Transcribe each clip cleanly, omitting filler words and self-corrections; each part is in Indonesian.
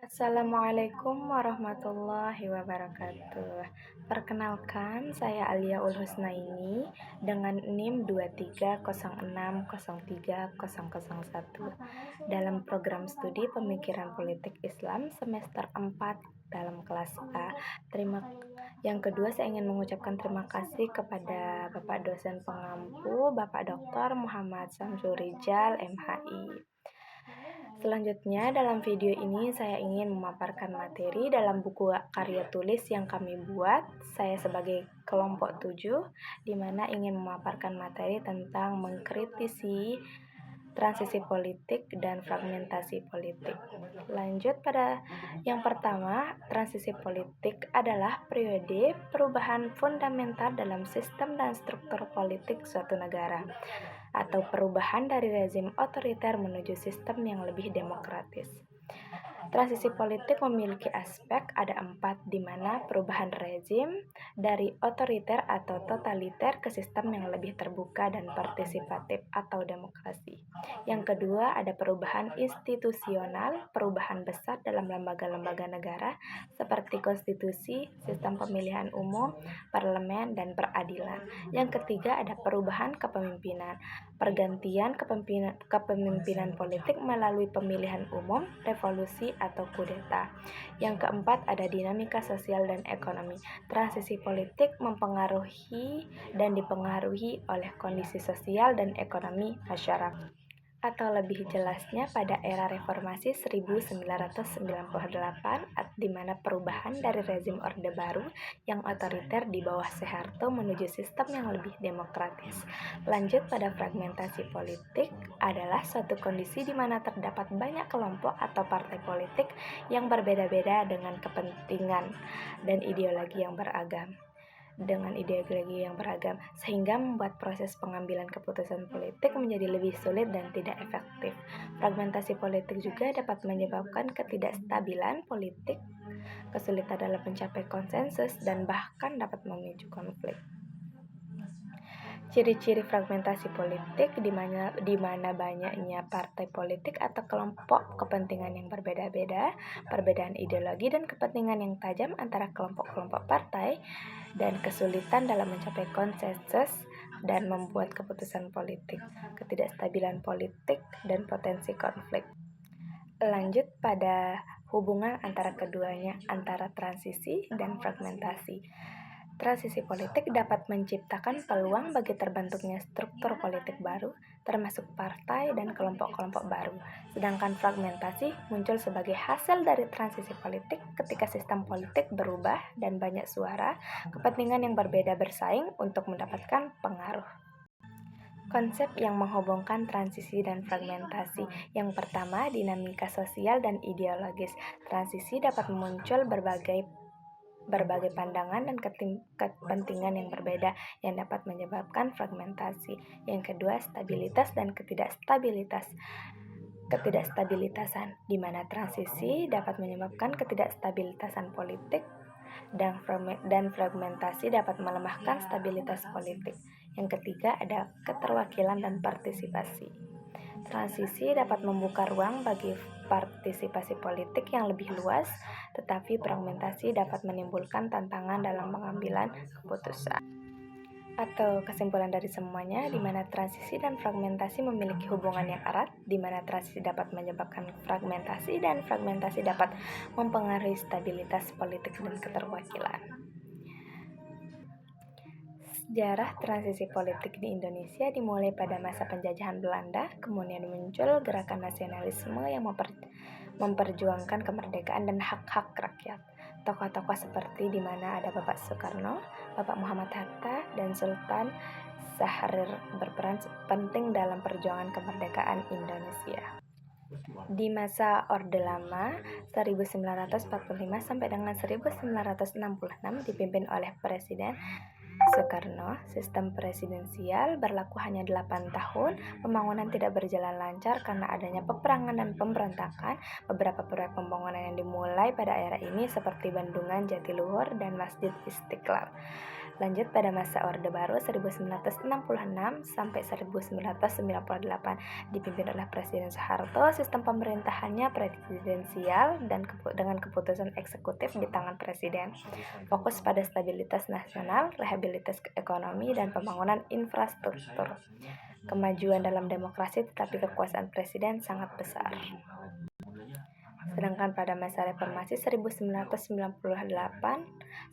Assalamualaikum warahmatullahi wabarakatuh. Perkenalkan, saya Alia Ulhusnaini dengan NIM 23060301 dalam program studi Pemikiran Politik Islam semester 4 dalam kelas A. Yang kedua, saya ingin mengucapkan terima kasih kepada Bapak dosen pengampu, Bapak Dr. Muhammad Samsurijal, MHI. Selanjutnya, dalam video ini saya ingin memaparkan materi dalam buku karya tulis yang kami buat. Saya sebagai kelompok 7, di mana ingin memaparkan materi tentang mengkritisi transisi politik dan fragmentasi politik. Lanjut pada yang pertama, transisi politik adalah periode perubahan fundamental dalam sistem dan struktur politik suatu negara, atau perubahan dari rezim otoriter menuju sistem yang lebih demokratis. Transisi politik memiliki aspek ada 4, di mana perubahan rezim dari otoriter atau totaliter ke sistem yang lebih terbuka dan partisipatif atau demokrasi. Yang kedua, ada perubahan institusional, perubahan besar dalam lembaga-lembaga negara seperti konstitusi, sistem pemilihan umum, parlemen, dan peradilan. Yang ketiga, ada perubahan kepemimpinan, pergantian kepemimpinan politik melalui pemilihan umum, revolusi, atau kudeta. Yang keempat, ada dinamika sosial dan ekonomi. Transisi politik mempengaruhi dan dipengaruhi oleh kondisi sosial dan ekonomi masyarakat. Atau lebih jelasnya pada era reformasi 1998, di mana perubahan dari rezim Orde Baru yang otoriter di bawah Soeharto menuju sistem yang lebih demokratis. Lanjut pada fragmentasi politik adalah suatu kondisi di mana terdapat banyak kelompok atau partai politik yang berbeda-beda dengan kepentingan dan ideologi yang beragam sehingga membuat proses pengambilan keputusan politik menjadi lebih sulit dan tidak efektif. Fragmentasi politik juga dapat menyebabkan ketidakstabilan politik, kesulitan dalam mencapai konsensus, dan bahkan dapat memicu konflik. Ciri-ciri fragmentasi politik di mana banyaknya partai politik atau kelompok kepentingan yang berbeda-beda, perbedaan ideologi dan kepentingan yang tajam antara kelompok-kelompok partai, dan kesulitan dalam mencapai konsensus dan membuat keputusan politik, ketidakstabilan politik, dan potensi konflik. Lanjut pada hubungan antara keduanya, antara transisi dan fragmentasi. Transisi politik dapat menciptakan peluang bagi terbentuknya struktur politik baru, termasuk partai dan kelompok-kelompok baru. Sedangkan fragmentasi muncul sebagai hasil dari transisi politik ketika sistem politik berubah dan banyak suara, kepentingan yang berbeda bersaing untuk mendapatkan pengaruh. Konsep yang menghubungkan transisi dan fragmentasi. Yang pertama, dinamika sosial dan ideologis. Transisi dapat muncul berbagai pandangan dan kepentingan yang berbeda yang dapat menyebabkan fragmentasi. Yang kedua, stabilitas dan ketidakstabilitasan, di mana transisi dapat menyebabkan ketidakstabilitasan politik dan fragmentasi dapat melemahkan stabilitas politik. Yang ketiga, ada keterwakilan dan partisipasi. Transisi dapat membuka ruang bagi partisipasi politik yang lebih luas, tetapi fragmentasi dapat menimbulkan tantangan dalam pengambilan keputusan. Atau kesimpulan dari semuanya, di mana transisi dan fragmentasi memiliki hubungan yang erat, di mana transisi dapat menyebabkan fragmentasi dan fragmentasi dapat mempengaruhi stabilitas politik dan keterwakilan. Sejarah transisi politik di Indonesia dimulai pada masa penjajahan Belanda, kemudian muncul gerakan nasionalisme yang memperjuangkan kemerdekaan dan hak-hak rakyat. Tokoh-tokoh seperti di mana ada Bapak Soekarno, Bapak Muhammad Hatta, dan Sultan Syahrir berperan penting dalam perjuangan kemerdekaan Indonesia. Di masa Orde Lama 1945 sampai dengan 1966 dipimpin oleh Presiden Soekarno, sistem presidensial berlaku hanya 8 tahun. Pembangunan tidak berjalan lancar karena adanya peperangan dan pemberontakan. Beberapa proyek pembangunan yang dimulai pada era ini seperti Bendungan Jatiluhur dan Masjid Istiqlal Lanjut pada masa Orde Baru 1966 sampai 1998 dipimpin oleh Presiden Soeharto, sistem pemerintahannya presidensial dan dengan keputusan eksekutif di tangan Presiden. Fokus pada stabilitas nasional, rehabilitasi ekonomi, dan pembangunan infrastruktur. Kemajuan dalam demokrasi tetapi kekuasaan Presiden sangat besar. Sedangkan pada masa reformasi 1998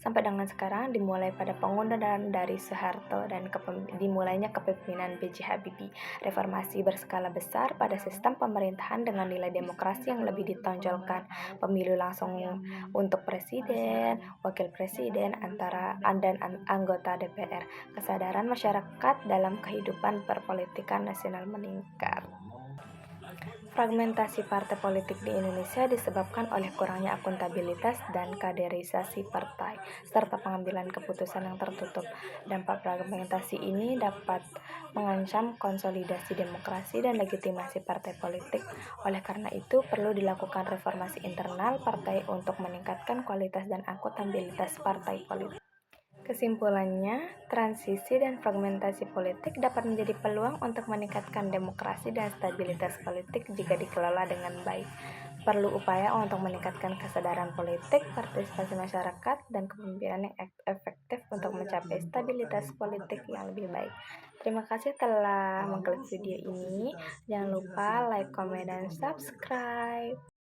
sampai dengan sekarang dimulai pada pengunduran dari Soeharto dan dimulainya kepemimpinan B.J. Habibie. Reformasi berskala besar pada sistem pemerintahan dengan nilai demokrasi yang lebih ditonjolkan, pemilu langsung untuk presiden, wakil presiden, dan anggota DPR. Kesadaran masyarakat dalam kehidupan perpolitikan nasional meningkat. Fragmentasi partai politik di Indonesia disebabkan oleh kurangnya akuntabilitas dan kaderisasi partai, serta pengambilan keputusan yang tertutup. Dampak fragmentasi ini dapat mengancam konsolidasi demokrasi dan legitimasi partai politik. Oleh karena itu, perlu dilakukan reformasi internal partai untuk meningkatkan kualitas dan akuntabilitas partai politik. Kesimpulannya, transisi dan fragmentasi politik dapat menjadi peluang untuk meningkatkan demokrasi dan stabilitas politik jika dikelola dengan baik. Perlu upaya untuk meningkatkan kesadaran politik, partisipasi masyarakat, dan kepemimpinan yang efektif untuk mencapai stabilitas politik yang lebih baik. Terima kasih telah mengklik video ini. Jangan lupa like, comment, dan subscribe.